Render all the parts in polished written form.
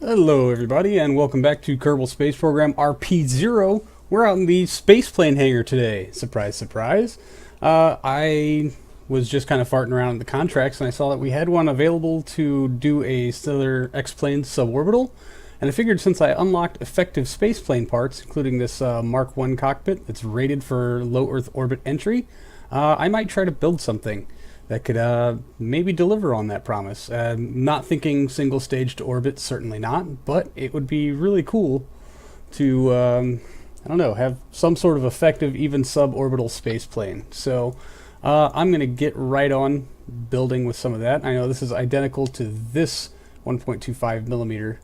Hello everybody and welcome back to Kerbal Space Program RP-0. We're out in the spaceplane hangar today. Surprise, surprise. I was just kind of farting around in the contracts and I saw that we had one available to do a stellar X-plane suborbital. And I figured since I unlocked effective spaceplane parts, including this Mark 1 cockpit that's rated for low Earth orbit entry, I might try to build something that could maybe deliver on that promise. Not thinking single stage to orbit, certainly not, but it would be really cool to, I don't know, have some sort of effective, even suborbital space plane. So I'm going to get right on building with some of that. I know this is identical to this 1.25 millimeter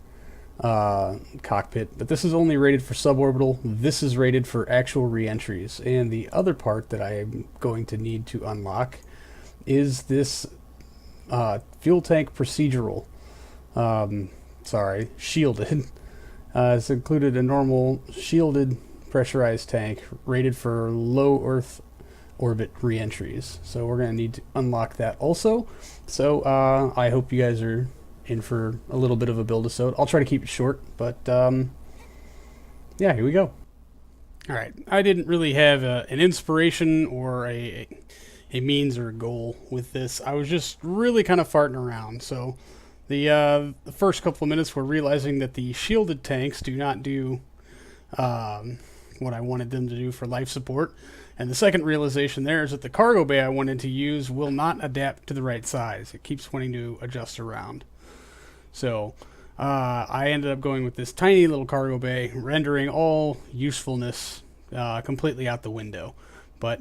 cockpit, but this is only rated for suborbital. This is rated for actual reentries. And the other part that I am going to need to unlock is this fuel tank procedural. Shielded. It's included a normal shielded pressurized tank rated for low Earth orbit reentries. So we're going to need to unlock that also. So I hope you guys are in for a little bit of a build-a-sode. I'll try to keep it short, but yeah, here we go. Alright, I didn't really have an inspiration or a means or a goal with this. I was just really kind of farting around. So the first couple of minutes were realizing that the shielded tanks do not do what I wanted them to do for life support. And the second realization there is that the cargo bay I wanted to use will not adapt to the right size. It keeps wanting to adjust around. So I ended up going with this tiny little cargo bay, rendering all usefulness completely out the window. But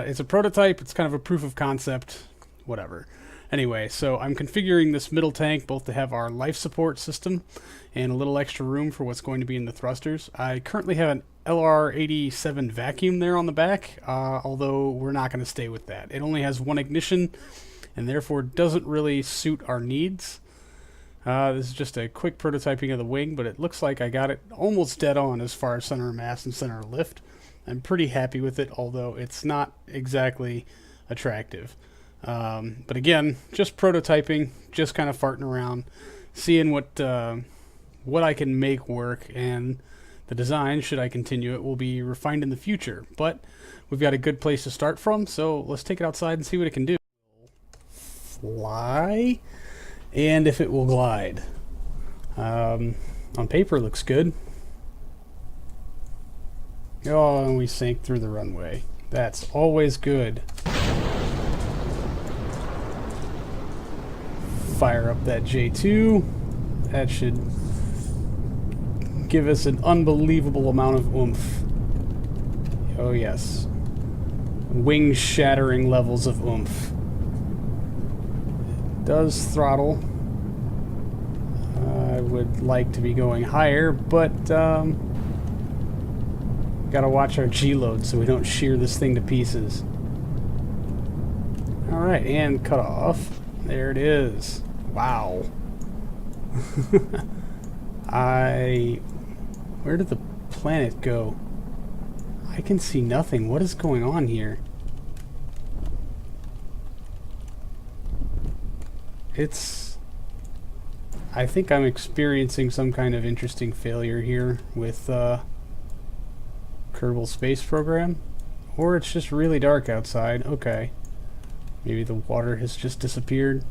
it's a prototype, it's kind of a proof of concept, whatever. Anyway, so I'm configuring this middle tank both to have our life support system and a little extra room for what's going to be in the thrusters. I currently have an LR87 vacuum there on the back, although we're not going to stay with that. It only has one ignition and therefore doesn't really suit our needs. This is just a quick prototyping of the wing, but it looks like I got it almost dead on as far as center of mass and center of lift. I'm pretty happy with it, although it's not exactly attractive. But again, just prototyping, just kind of farting around, seeing what I can make work, and the design, should I continue it, will be refined in the future. But we've got a good place to start from, so let's take it outside and see what it can do. Fly, and if it will glide. On paper, it looks good. Oh, and we sank through the runway. That's always good. Fire up that J2. That should give us an unbelievable amount of oomph. Oh yes. Wing-shattering levels of oomph. It does throttle. I would like to be going higher, but gotta watch our G-load so we don't shear this thing to pieces. Alright, and cut off. There it is. Wow. Where did the planet go? I can see nothing. What is going on here? I think I'm experiencing some kind of interesting failure here with Kerbal Space Program, or it's just really dark outside. Okay, maybe the water has just disappeared.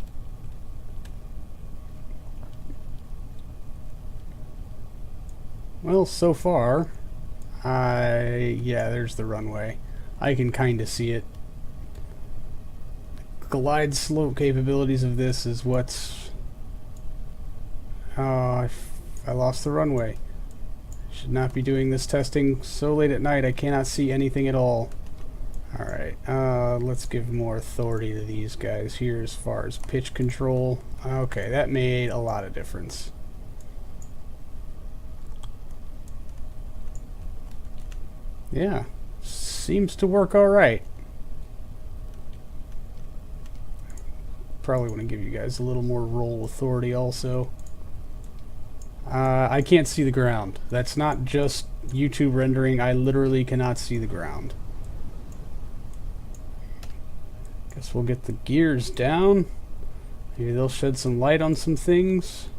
Well, so far, yeah, there's the runway. I can kind of see it. Glide slope capabilities of this is what's... Oh, I lost the runway. Should not be doing this testing so late at night. I cannot see anything at all. Alright, let's give more authority to these guys here as far as pitch control. Okay, that made a lot of difference. Yeah, seems to work alright. Probably want to give you guys a little more roll authority also. I can't see the ground. That's not just YouTube rendering. I literally cannot see the ground. Guess we'll get the gears down. Maybe they'll shed some light on some things.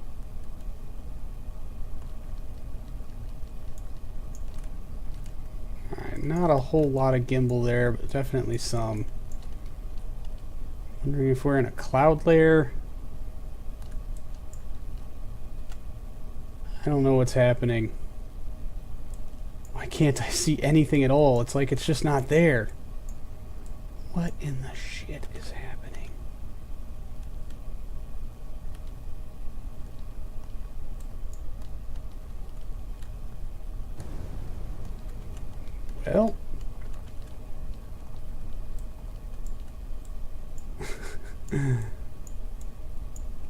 not a whole lot of gimbal there, but definitely some. Wondering if we're in a cloud layer. I don't know what's happening. Why can't I see anything at all? It's like it's just not there. What in the shit is happening? Well.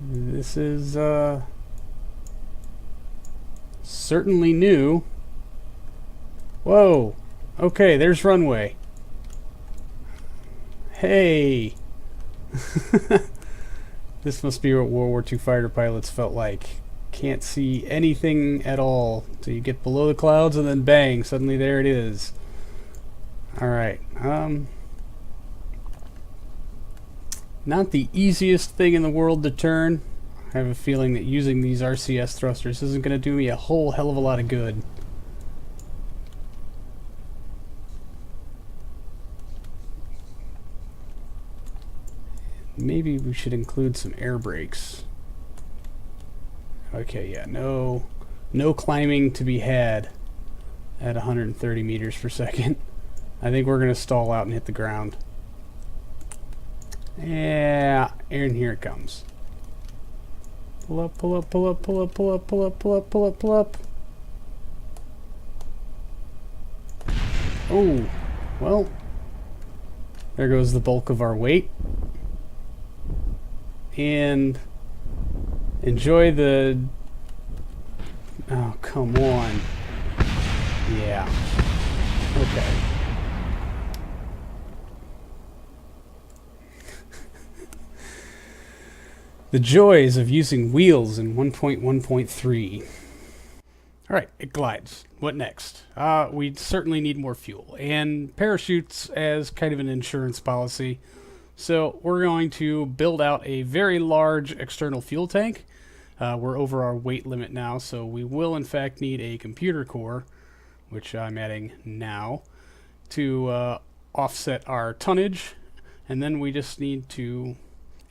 This is certainly new. Whoa. Okay, there's runway. Hey. This must be what World War II fighter pilots felt like. Can't see anything at all till you get below the clouds, and then bang, suddenly there it is. Alright. Not the easiest thing in the world to turn. I have a feeling that using these RCS thrusters isn't going to do me a whole hell of a lot of good. Maybe we should include some air brakes. Okay, yeah, no climbing to be had at 130 meters per second. I think we're going to stall out and hit the ground. Yeah, and here it comes. Pull up, pull up, pull up, pull up, pull up, pull up, pull up, pull up, pull up. Oh, well, there goes the bulk of our weight. And enjoy the... Oh, come on. Yeah. Okay. The joys of using wheels in 1.1.3. Alright, it glides. What next? We certainly need more fuel, and parachutes as kind of an insurance policy. So we're going to build out a very large external fuel tank. We're over our weight limit now, so we will in fact need a computer core, which I'm adding now, to offset our tonnage. And then we just need to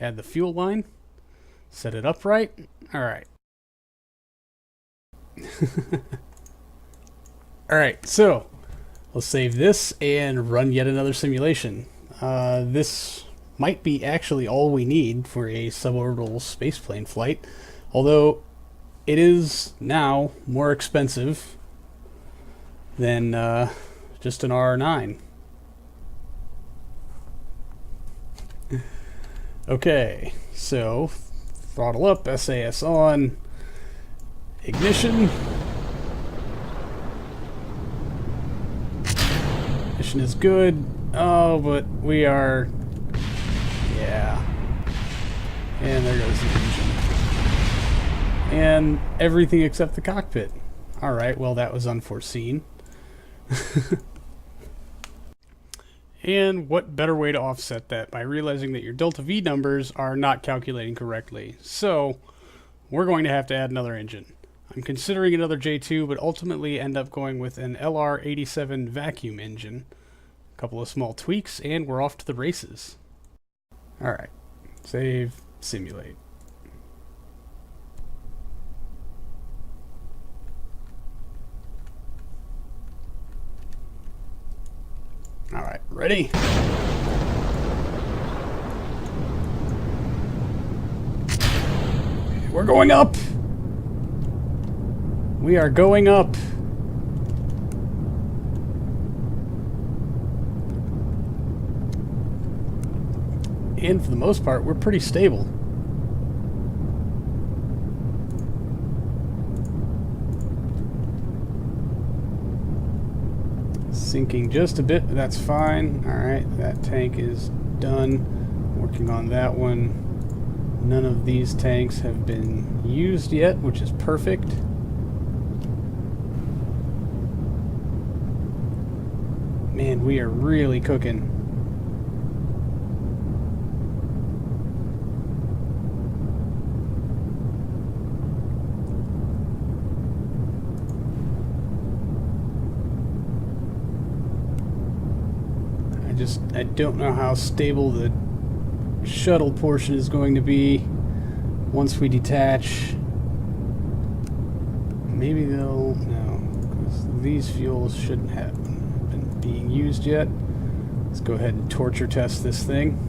add the fuel line. Set it up right. Alright. Alright, so we'll save this and run yet another simulation. This might be actually all we need for a suborbital spaceplane flight, although it is now more expensive than just an R9. Okay, so throttle up, SAS on, ignition. Ignition is good. Oh, but we are... Yeah. And there goes the engine. And everything except the cockpit. Alright, well that was unforeseen. And what better way to offset that by realizing that your delta V numbers are not calculating correctly. So we're going to have to add another engine. I'm considering another J2, but ultimately end up going with an LR87 vacuum engine. A couple of small tweaks, and we're off to the races. Alright, save, simulate. Alright, ready? We're going up! We are going up! And for the most part, we're pretty stable. Sinking just a bit, but that's fine. Alright, that tank is done. Working on that one. None of these tanks have been used yet, which is perfect. Man, we are really cooking. I don't know how stable the shuttle portion is going to be once we detach. Maybe they'll... no, because these fuels shouldn't have been being used yet. Let's go ahead and torture test this thing.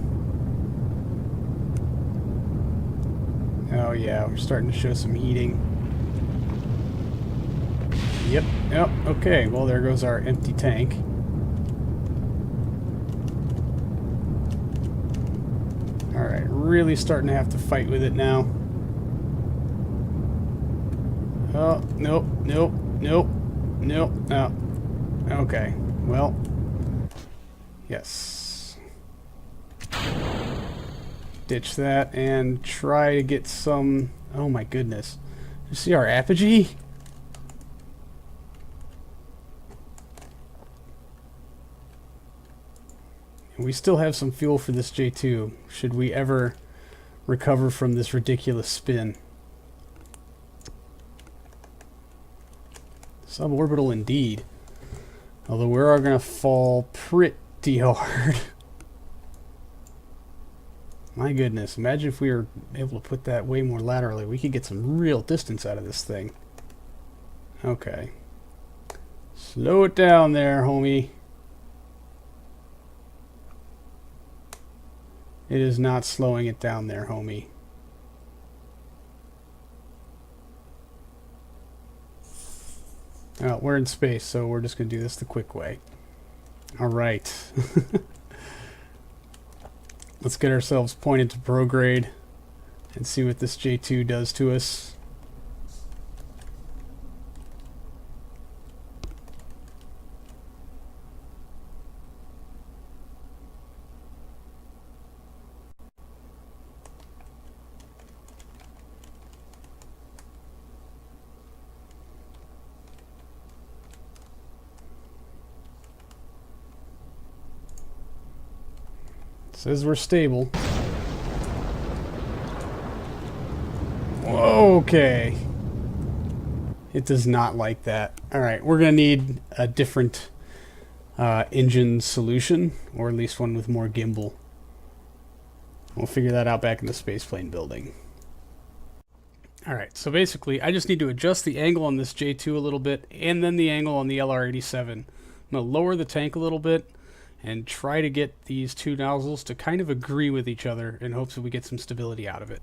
Oh yeah, we're starting to show some heating. Yep, okay, well there goes our empty tank. Alright, really starting to have to fight with it now. Oh, nope. Oh. Okay, well. Yes. Ditch that and try to get some... oh my goodness. You see our apogee? We still have some fuel for this J2, should we ever recover from this ridiculous spin. Suborbital indeed. Although we are going to fall pretty hard. My goodness, imagine if we were able to put that way more laterally. We could get some real distance out of this thing. Okay. Slow it down there, homie. It is not slowing it down there, homie. Oh, we're in space, so we're just going to do this the quick way. Alright. Let's get ourselves pointed to prograde and see what this J2 does to us. Says we're stable. Okay. It does not like that. Alright, we're going to need a different engine solution, or at least one with more gimbal. We'll figure that out back in the spaceplane building. Alright, so basically I just need to adjust the angle on this J2 a little bit, and then the angle on the LR87. I'm going to lower the tank a little bit, and try to get these two nozzles to kind of agree with each other in hopes that we get some stability out of it.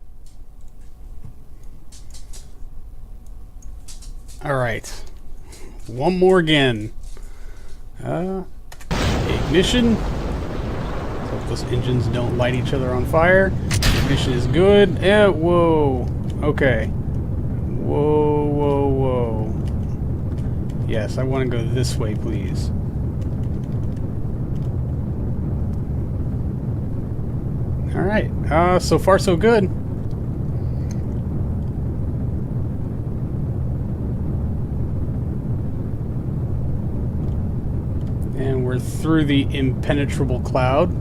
Alright. One more again. Ignition. Hope those engines don't light each other on fire. Ignition is good. Whoa. Okay. Whoa. Yes, I want to go this way, please. Alright, so far so good. And we're through the impenetrable cloud.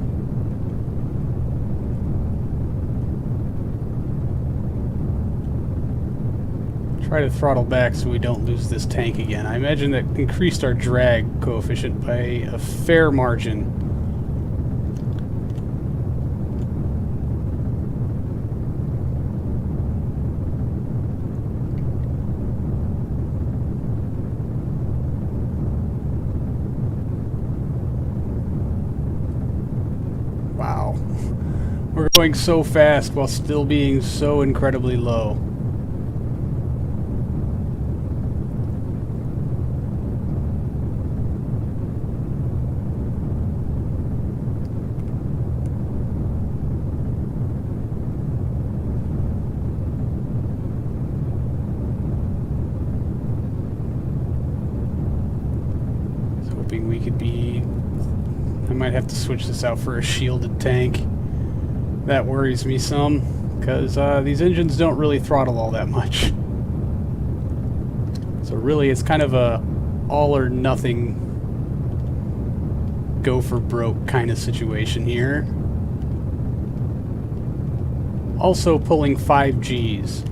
Try to throttle back so we don't lose this tank again. I imagine that increased our drag coefficient by a fair margin. We're going so fast while still being so incredibly low. I was hoping we could be... I might have to switch this out for a shielded tank. That worries me some, because these engines don't really throttle all that much. So really it's kind of a all or nothing, go for broke kind of situation here. Also pulling 5 Gs.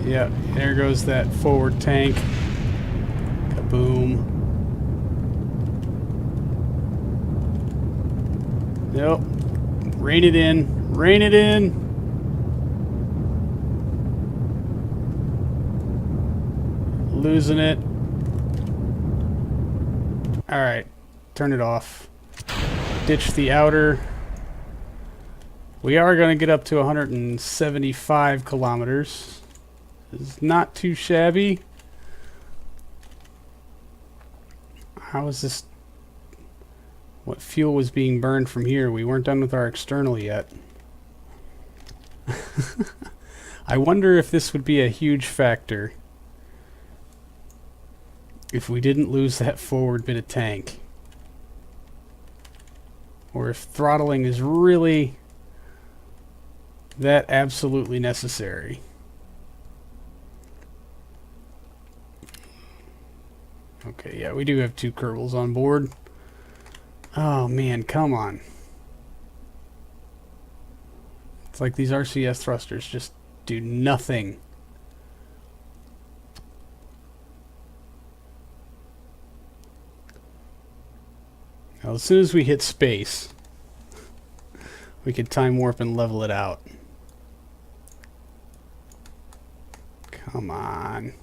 Yeah, there goes that forward tank. Kaboom. Nope. Rein it in. Rein it in. Losing it. Alright. Turn it off. Ditch the outer. We are going to get up to 175 kilometers. It's not too shabby. How is this? What fuel was being burned from here? We weren't done with our external yet. I wonder if this would be a huge factor if we didn't lose that forward bit of tank. Or if throttling is really that absolutely necessary. Okay, yeah, we do have 2 Kerbals on board. Oh man, come on. It's like these RCS thrusters just do nothing. Now, as soon as we hit space, we could time warp and level it out. Come on.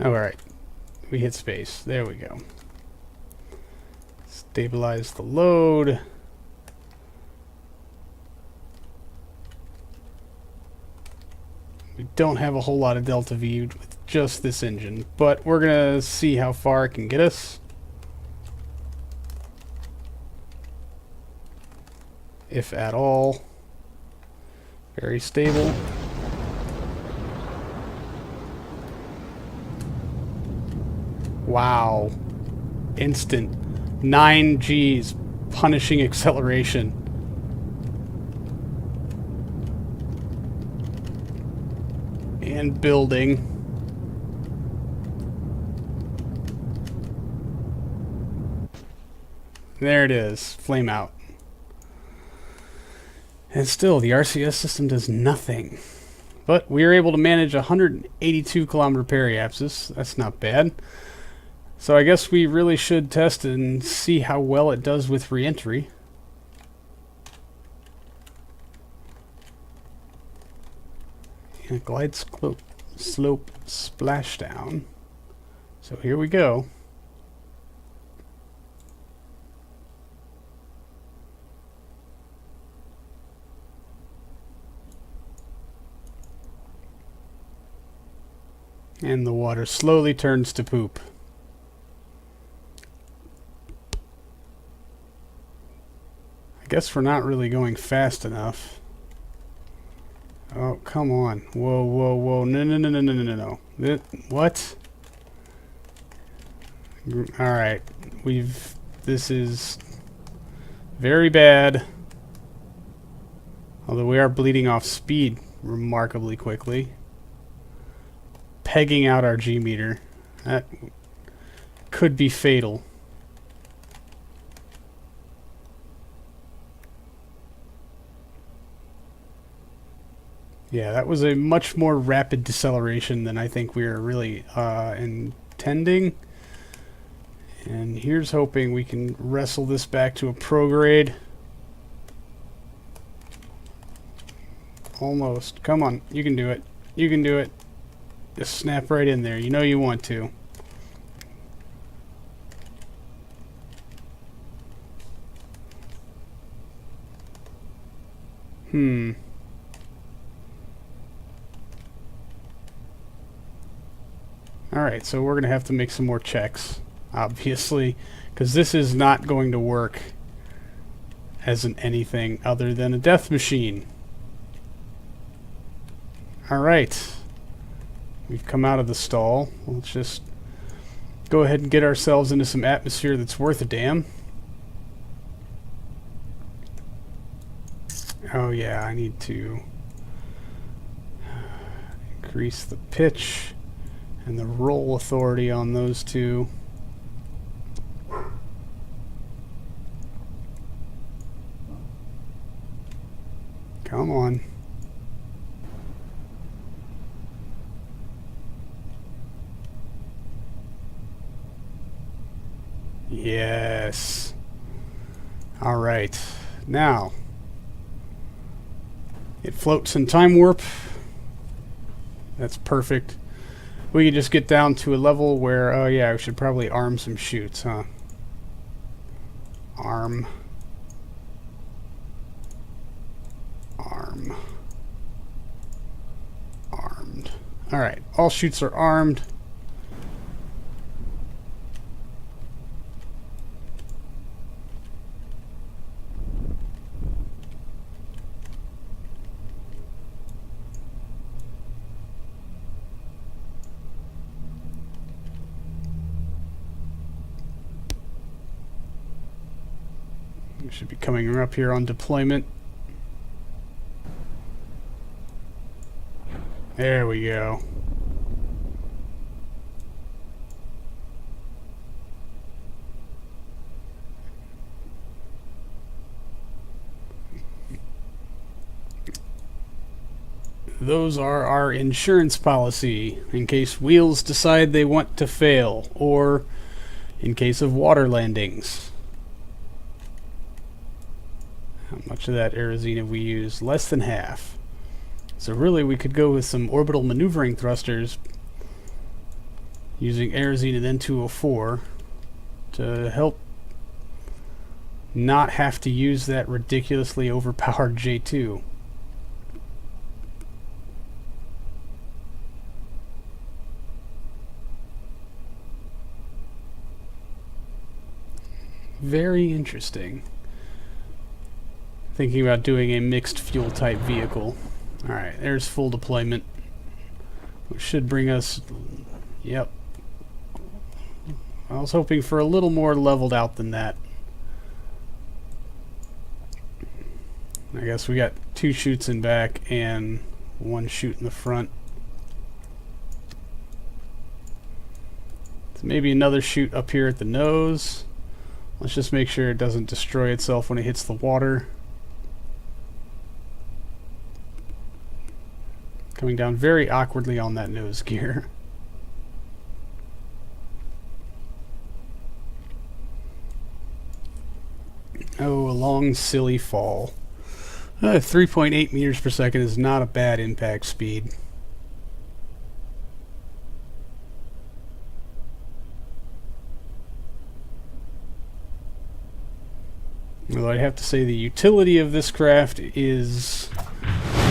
Alright, we hit space. There we go. Stabilize the load. We don't have a whole lot of delta V with just this engine, but we're going to see how far it can get us. If at all. Very stable. Wow. Instant 9 Gs punishing acceleration. And building. There it is. Flame out. And still, the RCS system does nothing. But we were able to manage 182 kilometer periapsis. That's not bad. So I guess we really should test it and see how well it does with reentry. And glide slope splashdown. So here we go. And the water slowly turns to poop. I guess we're not really going fast enough. Oh, come on. Whoa, whoa, whoa. No, no, no, no, no, no, no, no. What? Alright. This is very bad. Although we are bleeding off speed remarkably quickly. Pegging out our G meter. That could be fatal. Yeah, that was a much more rapid deceleration than I think we were really intending. And here's hoping we can wrestle this back to a prograde. Almost. Come on, you can do it. You can do it. Just snap right in there. You know you want to. Alright, so we're going to have to make some more checks, obviously, because this is not going to work as anything other than a death machine. Alright. We've come out of the stall. Let's just go ahead and get ourselves into some atmosphere that's worth a damn. Oh yeah, I need to increase the pitch And the roll authority on those two. Come on. Yes. All right. Now, it floats in time warp. That's perfect. We can just get down to a level where, oh yeah, we should probably arm some chutes, huh? Arm. Arm. Armed. Alright, all chutes are armed. We should be coming up here on deployment. There we go. Those are our insurance policy in case wheels decide they want to fail, or in case of water landings. How much of that aerosine have we used? Less than half. So really we could go with some orbital maneuvering thrusters using aerosine and N204 to help not have to use that ridiculously overpowered J2. Very interesting. Thinking about doing a mixed fuel type vehicle. Alright, there's full deployment, which should bring us, yep. I was hoping for a little more leveled out than that. I guess we got 2 chutes in back and 1 chute in the front. So maybe another chute up here at the nose. Let's just make sure it doesn't destroy itself when it hits the water. Coming down very awkwardly on that nose gear. Oh, a long, silly fall. 3.8 meters per second is not a bad impact speed. Although I'd have to say the utility of this craft is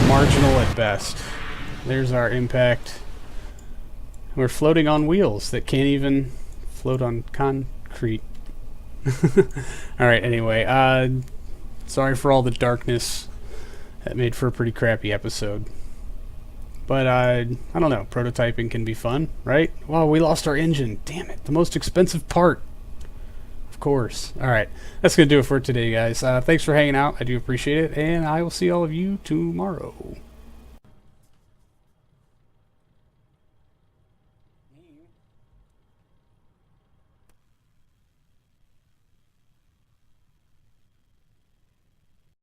marginal at best. There's our impact. We're floating on wheels that can't even float on concrete. Alright, anyway, sorry for all the darkness. That made for a pretty crappy episode. But, I don't know, prototyping can be fun, right? Wow, we lost our engine. Damn it, the most expensive part. Of course. Alright, that's going to do it for today, guys. Thanks for hanging out. I do appreciate it, and I will see all of you tomorrow.